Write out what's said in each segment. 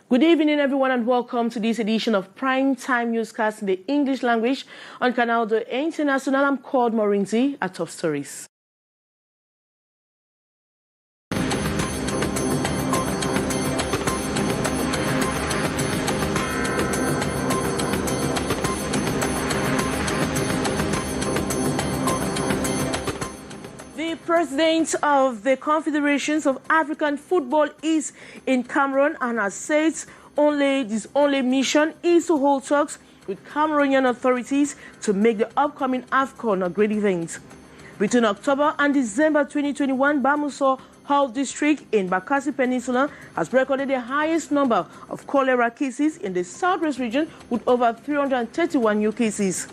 Good evening, everyone, and welcome to this edition of Prime Time Newscast in the English language on Canal International. I'm called Morinzi at Top Stories. The president of the Confederation of African Football is in Cameroon and has said his only mission is to hold talks with Cameroonian authorities to make the upcoming AFCON a great event. Between October and December 2021, Bamuso Health District in Bakassi Peninsula has recorded the highest number of cholera cases in the southwest region with over 331 new cases.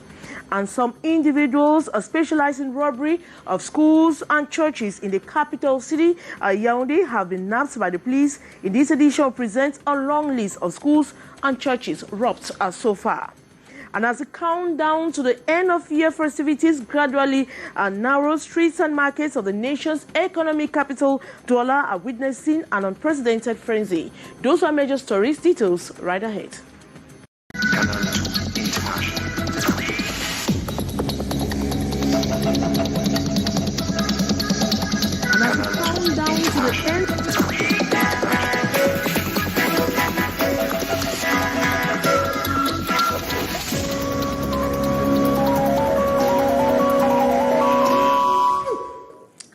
And some individuals specialized in robbery of schools and churches in the capital city, Yaoundé, have been nabbed by the police. In this edition, presents a long list of schools and churches robbed so far. And as the countdown to the end of year festivities gradually narrow, streets and markets of the nation's economic capital, Douala, are witnessing an unprecedented frenzy. Those are major stories. Details right ahead. Down to the end.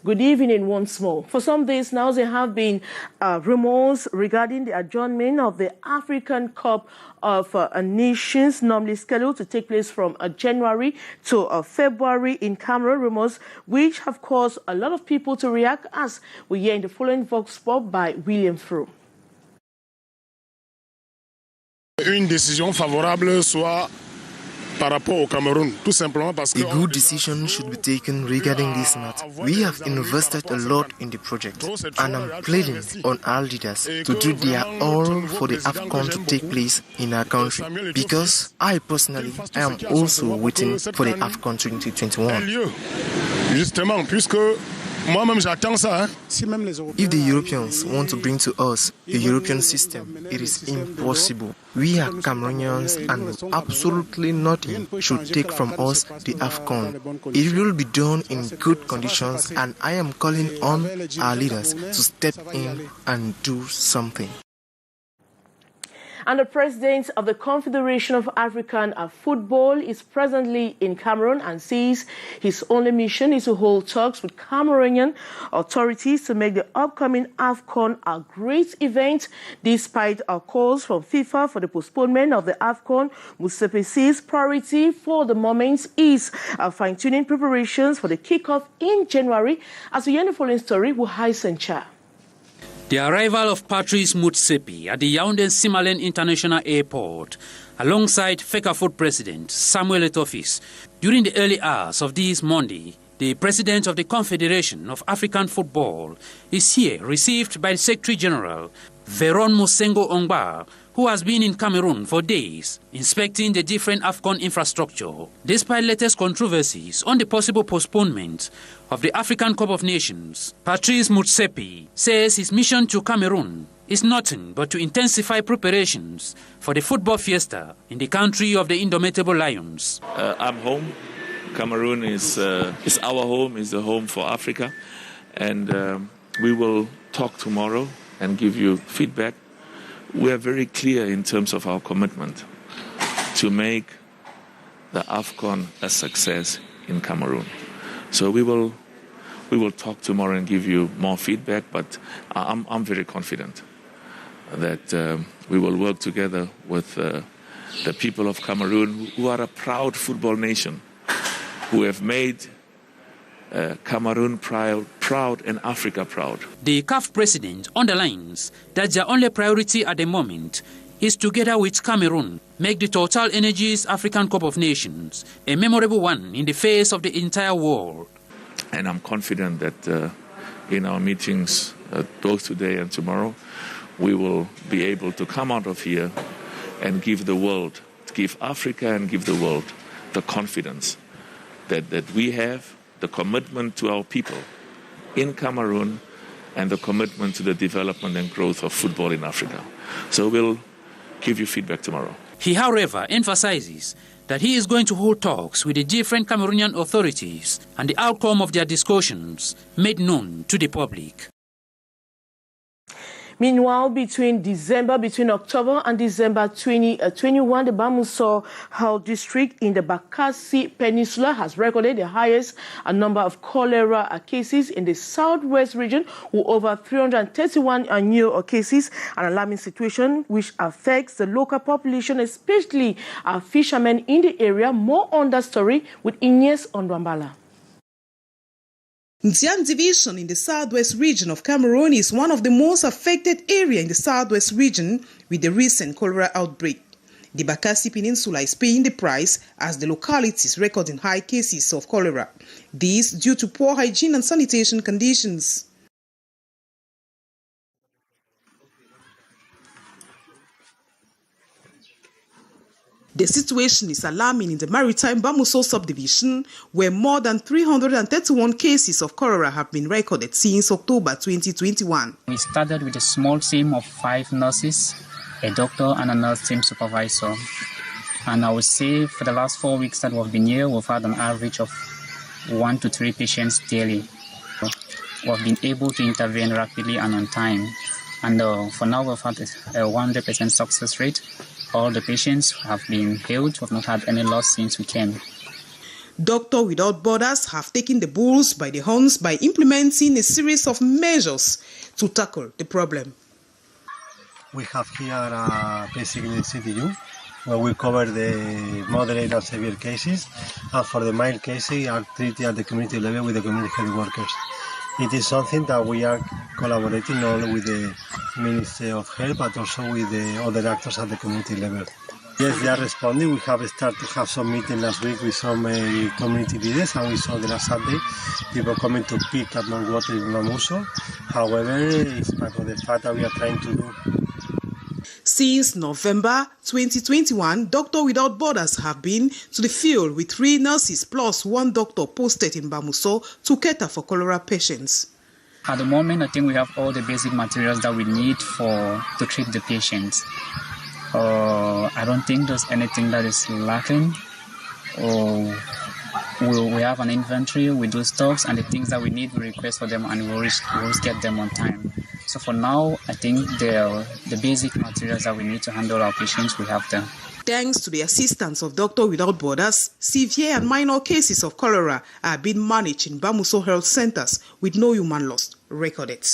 Good evening once more. For some days now, there have been rumors regarding the adjournment of the African Cup of Nations, normally scheduled to take place from January to February in Cameroon. Rumors which have caused a lot of people to react, as we hear in the following Vox Pop by William Froome. Une décision favorable soit par rapport au Cameroun, tout simplement parce que a good decision should be taken regarding this matter. We have invested a lot in the project, and I'm pleading on our leaders to do their all for the AFCON to take place in our country, because I personally am also waiting for the AFCON 2021. Justement, puisque moi-même j'attends ça. If the Europeans want to bring to us a European system, it is impossible. We are Cameroonians, and absolutely nothing should take from us the AFCON. It will be done in good conditions, and I am calling on our leaders to step in and do something. And the president of the Confederation of African Football is presently in Cameroon and says his only mission is to hold talks with Cameroonian authorities to make the upcoming AFCON a great event. Despite calls from FIFA for the postponement of the AFCON, Motsepe says priority for the moment is fine-tuning preparations for the kickoff in January. As we hear the following story, Wuhai Sencha. The arrival of Patrice Motsepe at the Yaoundé-Simalène International Airport, alongside FECAFOOT President Samuel Eto'o during the early hours of this Monday, the President of the Confederation of African Football is here, received by the Secretary General, Veron Mosengo Ongba, who has been in Cameroon for days, inspecting the different AFCON infrastructure. Despite latest controversies on the possible postponement of the African Cup of Nations, Patrice Motsepe says his mission to Cameroon is nothing but to intensify preparations for the football fiesta in the country of the indomitable lions. I'm home. Cameroon is our home, is the home for Africa. And we will talk tomorrow and give you feedback. We are very clear in terms of our commitment to make the AFCON a success in Cameroon. So we will talk tomorrow and give you more feedback, but I'm very confident that we will work together with the people of Cameroon, who are a proud football nation, who have made Cameroon proud and Africa proud. The CAF president underlines that their only priority at the moment is, together with Cameroon, make the Total Energies African Cup of Nations a memorable one in the face of the entire world. And I'm confident that in our meetings, both today and tomorrow, we will be able to come out of here and give the world, give Africa and give the world the confidence that we have, the commitment to our people in Cameroon, and the commitment to the development and growth of football in Africa. So give you feedback tomorrow. He, however, emphasizes that he is going to hold talks with the different Cameroonian authorities and the outcome of their discussions made known to the public. Meanwhile, between October and December 2021, the Bamuso Health District in the Bakassi Peninsula has recorded the highest number of cholera cases in the southwest region, with over 331 new cases, an alarming situation which affects the local population, especially fishermen in the area. More on that story with Ines Ondwambala. Ndian Division in the southwest region of Cameroon is one of the most affected areas in the southwest region with the recent cholera outbreak. The Bakassi Peninsula is paying the price as the locality is recording high cases of cholera. This due to poor hygiene and sanitation conditions. The situation is alarming in the maritime Bamuso subdivision, where more than 331 cases of cholera have been recorded since October 2021. We started with a small team of 5 nurses, a doctor and a nurse team supervisor. And I would say for the last 4 weeks that we've been here, we've had an average of 1 to 3 patients daily. We've been able to intervene rapidly and on time. And for now, we've had a 100% success rate. All the patients have been healed. We've not had any loss since we came. Doctors Without Borders have taken the bulls by the horns by implementing a series of measures to tackle the problem. We have here basically CTU, where we cover the moderate and severe cases, and for the mild cases are treated at the community level with the community health workers. It is something that we are collaborating not only with the Ministry of Health, but also with the other actors at the community level. Yes, they are responding. We have started to have some meetings last week with some community leaders, and we saw the last Sunday people coming to pick up more water in Bamuso. However, it's part of the fact that we are trying to do. Since November 2021, Doctors Without Borders have been to the field with 3 nurses plus 1 doctor posted in Bamuso to cater for cholera patients. At the moment, I think we have all the basic materials that we need to treat the patients. I don't think there's anything that is lacking. We have an inventory, we do stocks, and the things that we need, we request for them, and we'll get them on time. So for now, I think the basic materials that we need to handle our patients, we have them. Thanks to the assistance of Doctors Without Borders, severe and minor cases of cholera are being managed in Bamuso health centers with no human loss recorded.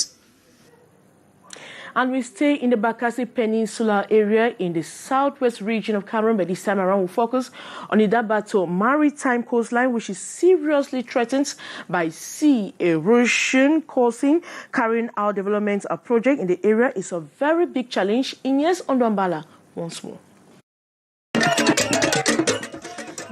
And we stay in the Bakassi Peninsula area in the southwest region of Cameroon, but this time around we'll focus on the Dabato maritime coastline, which is seriously threatened by sea erosion, carrying out development project in the area is a very big challenge. Ines Ondwambala once more.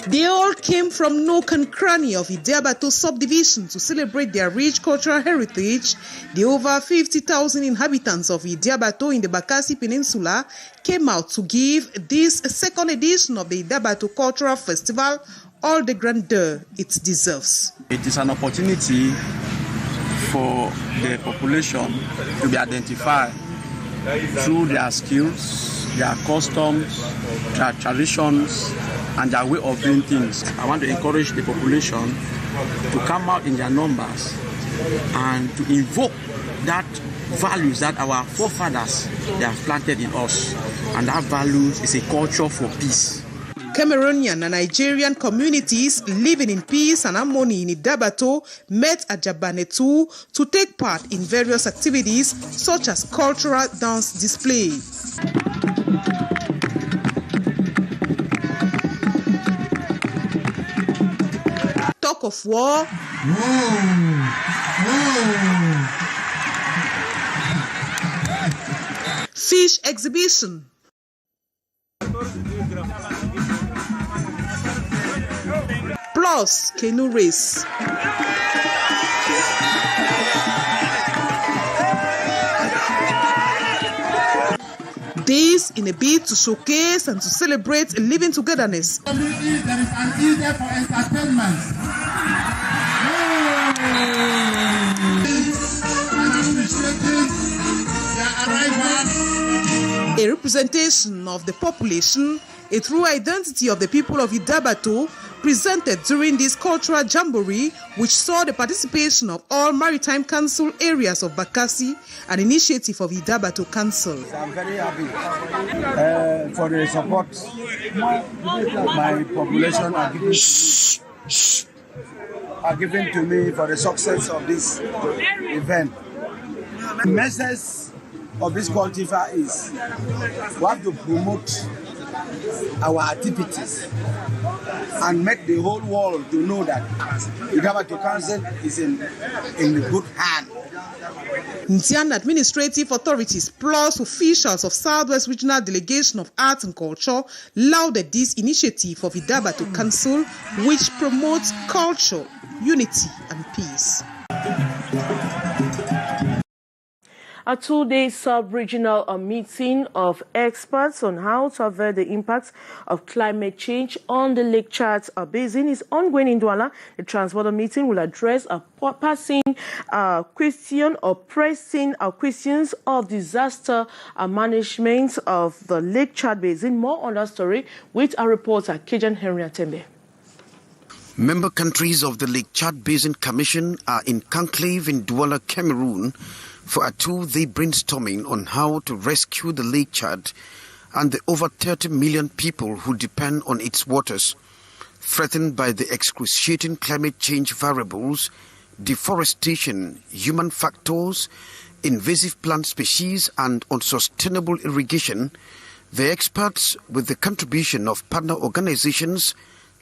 They all came from nook and cranny of Idiabato subdivision to celebrate their rich cultural heritage. The over 50,000 inhabitants of Idiabato in the Bakassi Peninsula came out to give this second edition of the Idiabato Cultural Festival all the grandeur it deserves. It is an opportunity for the population to be identified through their skills, their customs, their traditions, and their way of doing things. I want to encourage the population to come out in their numbers and to invoke that values that our forefathers they have planted in us. And that values is a culture for peace. Cameroonian and Nigerian communities living in peace and harmony in Idabato met at Jabanetu to take part in various activities such as cultural dance display. Talk of war, fish exhibition, plus canoe race. This in a bid to showcase and to celebrate living togetherness. There is an easier for entertainment. A representation of the population, a true identity of the people of Idabato, presented during this cultural jamboree, which saw the participation of all Maritime Council areas of Bakassi, an initiative of Idabato Council. I'm very happy for the support my population are giving to me for the success of this event. The message of this cultivar is we have to promote our activities and make the whole world to know that the Idabato Council is in good hand. Ntian administrative authorities plus officials of Southwest Regional Delegation of Arts and Culture lauded this initiative of Idabato Council, which promotes culture, unity and peace. A two-day sub-regional meeting of experts on how to avert the impacts of climate change on the Lake Chad Basin is ongoing in Douala. The transborder meeting will address a pressing questions of disaster management of the Lake Chad Basin. More on that story with our reporter, Kejan Henry Atembe. Member countries of the Lake Chad Basin Commission are in conclave in Douala, Cameroon, for a two-day brainstorming on how to rescue the Lake Chad and the over 30 million people who depend on its waters, threatened by the excruciating climate change variables, deforestation, human factors, invasive plant species and unsustainable irrigation. The experts, with the contribution of partner organizations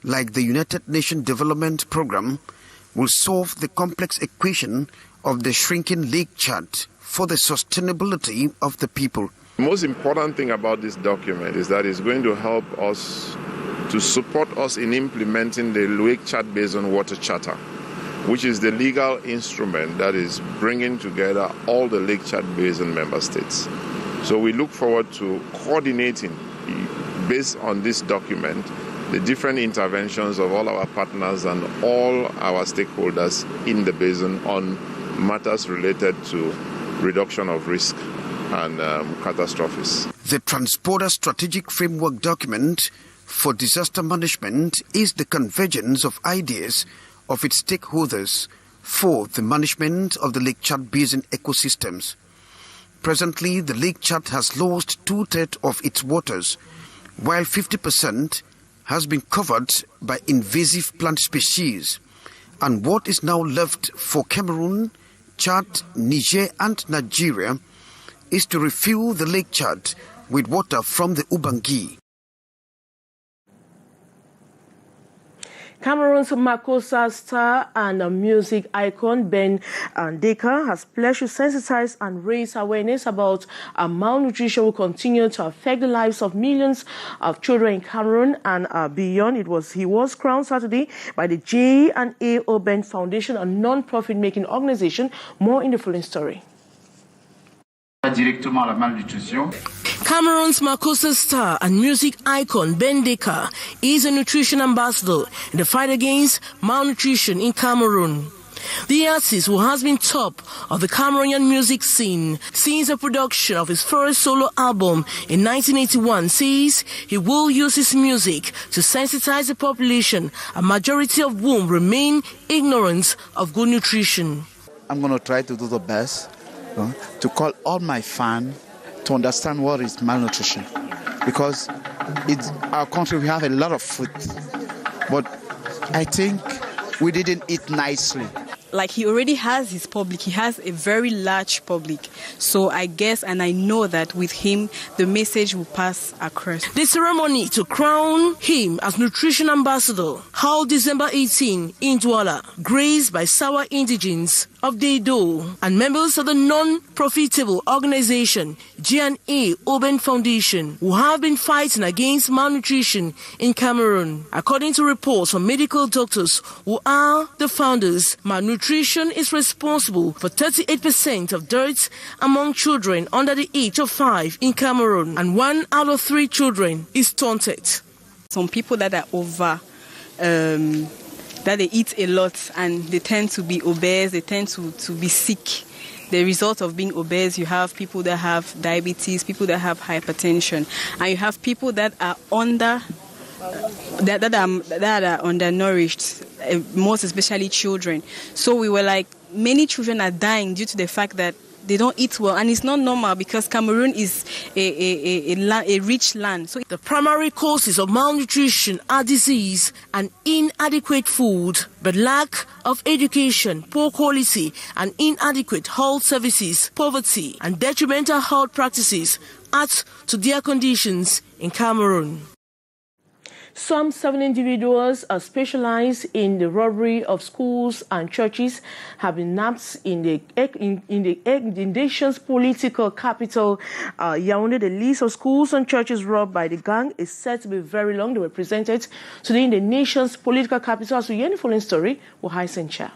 like the United Nations Development Programme, will solve the complex equation of the shrinking Lake Chad for the sustainability of the people. The most important thing about this document is that it's going to help us to support us in implementing the Lake Chad Basin Water Charter, which is the legal instrument that is bringing together all the Lake Chad Basin member states. So we look forward to coordinating, based on this document, the different interventions of all our partners and all our stakeholders in the basin on matters related to reduction of risk and catastrophes. The Transborder Strategic Framework document for disaster management is the convergence of ideas of its stakeholders for the management of the Lake Chad Basin ecosystems. Presently, the Lake Chad has lost 2/3 of its waters, while 50% has been covered by invasive plant species. And what is now left for Cameroon, Chad, Niger and Nigeria is to refuel the Lake Chad with water from the Ubangi. Cameroon's Makossa star and music icon Ben Deka has pledged to sensitize and raise awareness about malnutrition will continue to affect the lives of millions of children in Cameroon and beyond. He was crowned Saturday by the J&A Oben Foundation, a non-profit making organization. More in the following story. Directement à la malnutrition. Cameroon's Makossa star and music icon Ben Deka is a nutrition ambassador in the fight against malnutrition in Cameroon. The artist, who has been top of the Cameroonian music scene since the production of his first solo album in 1981, says he will use his music to sensitize the population, a majority of whom remain ignorant of good nutrition. I'm going to try to do the best to call all my fans to understand what is malnutrition, because in our country we have a lot of food, but I think we didn't eat nicely. Like, he already has his public, he has a very large public, so I guess and I know that with him the message will pass across. The ceremony to crown him as nutrition ambassador held December 18 in Douala, graced by Sawa indigents of Dedo and members of the non-profitable organization J&A Oben Foundation, who have been fighting against malnutrition in Cameroon. According to reports from medical doctors who are the founders, malnutrition is responsible for 38% of deaths among children under the age of 5 in Cameroon, and 1 out of 3 children is stunted. Some people that are over that they eat a lot and they tend to be obese, they tend to be sick. the result of being obese. You have people that have diabetes, people that have hypertension, and you have people that are that are undernourished, most especially children. So we were like, many children are dying due to the fact that they don't eat well, and it's not normal because Cameroon is a rich land. So the primary causes of malnutrition are disease and inadequate food, but lack of education, poor quality and inadequate health services, poverty and detrimental health practices add to their conditions in Cameroon. Some 7 individuals are specialized in the robbery of schools and churches have been nabbed in the nation's political capital, Yaoundé. The list of schools and churches robbed by the gang is said to be very long. They were presented today in the nation's political capital. As we hear the following story, Wahai Sencha.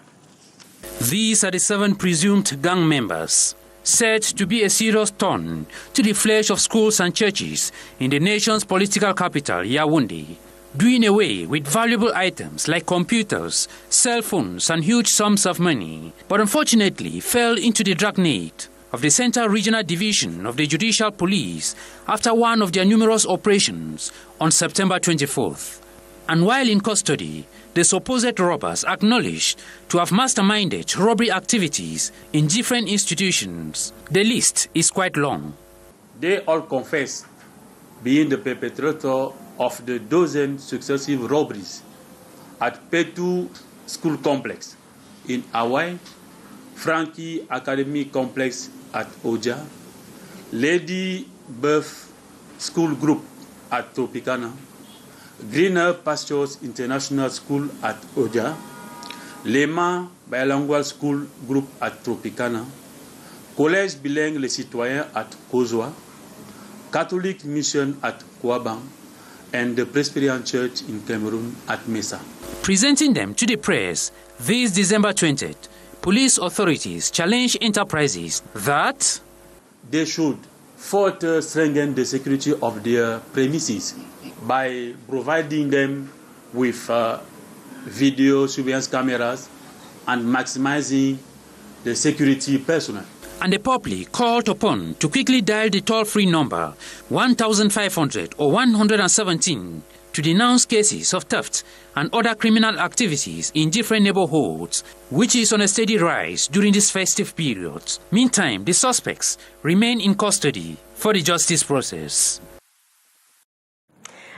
These are the 7 presumed gang members, said to be a serious thorn to the flesh of schools and churches in the nation's political capital, Yaoundé, doing away with valuable items like computers, cell phones, and huge sums of money, but unfortunately fell into the dragnet of the Central Regional Division of the Judicial Police after one of their numerous operations on September 24th. And while in custody, the supposed robbers acknowledged to have masterminded robbery activities in different institutions. The list is quite long. They all confessed being the perpetrator of the dozen successive robberies at Petu School Complex in Hawaii, Frankie Academy Complex at Oja, Lady Birth School Group at Tropicana, Greener Pastures International School at Oja, Lema Bilingual School Group at Tropicana, Collège Bilingue Les Citoyens at Kozwa, Catholic Mission at Kouabang, and the Presbyterian Church in Cameroon at Mesa. Presenting them to the press this December 20th, police authorities challenged enterprises that they should further strengthen the security of their premises by providing them with video surveillance cameras and maximizing the security personnel. And the public called upon to quickly dial the toll-free number 1500 or 117 to denounce cases of theft and other criminal activities in different neighborhoods, which is on a steady rise during this festive period. Meantime, the suspects remain in custody for the justice process.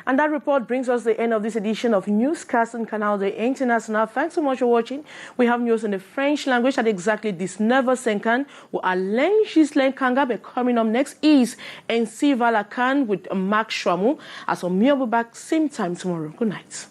And that report brings us to the end of this edition of Newscast on Canal International. Thanks so much for watching. We have news in the French language at exactly 19:50 with Alain Gislain Kanga. Coming up next is NC Valakan with Mark Shwamu. As for me, I'll be back same time tomorrow. Good night.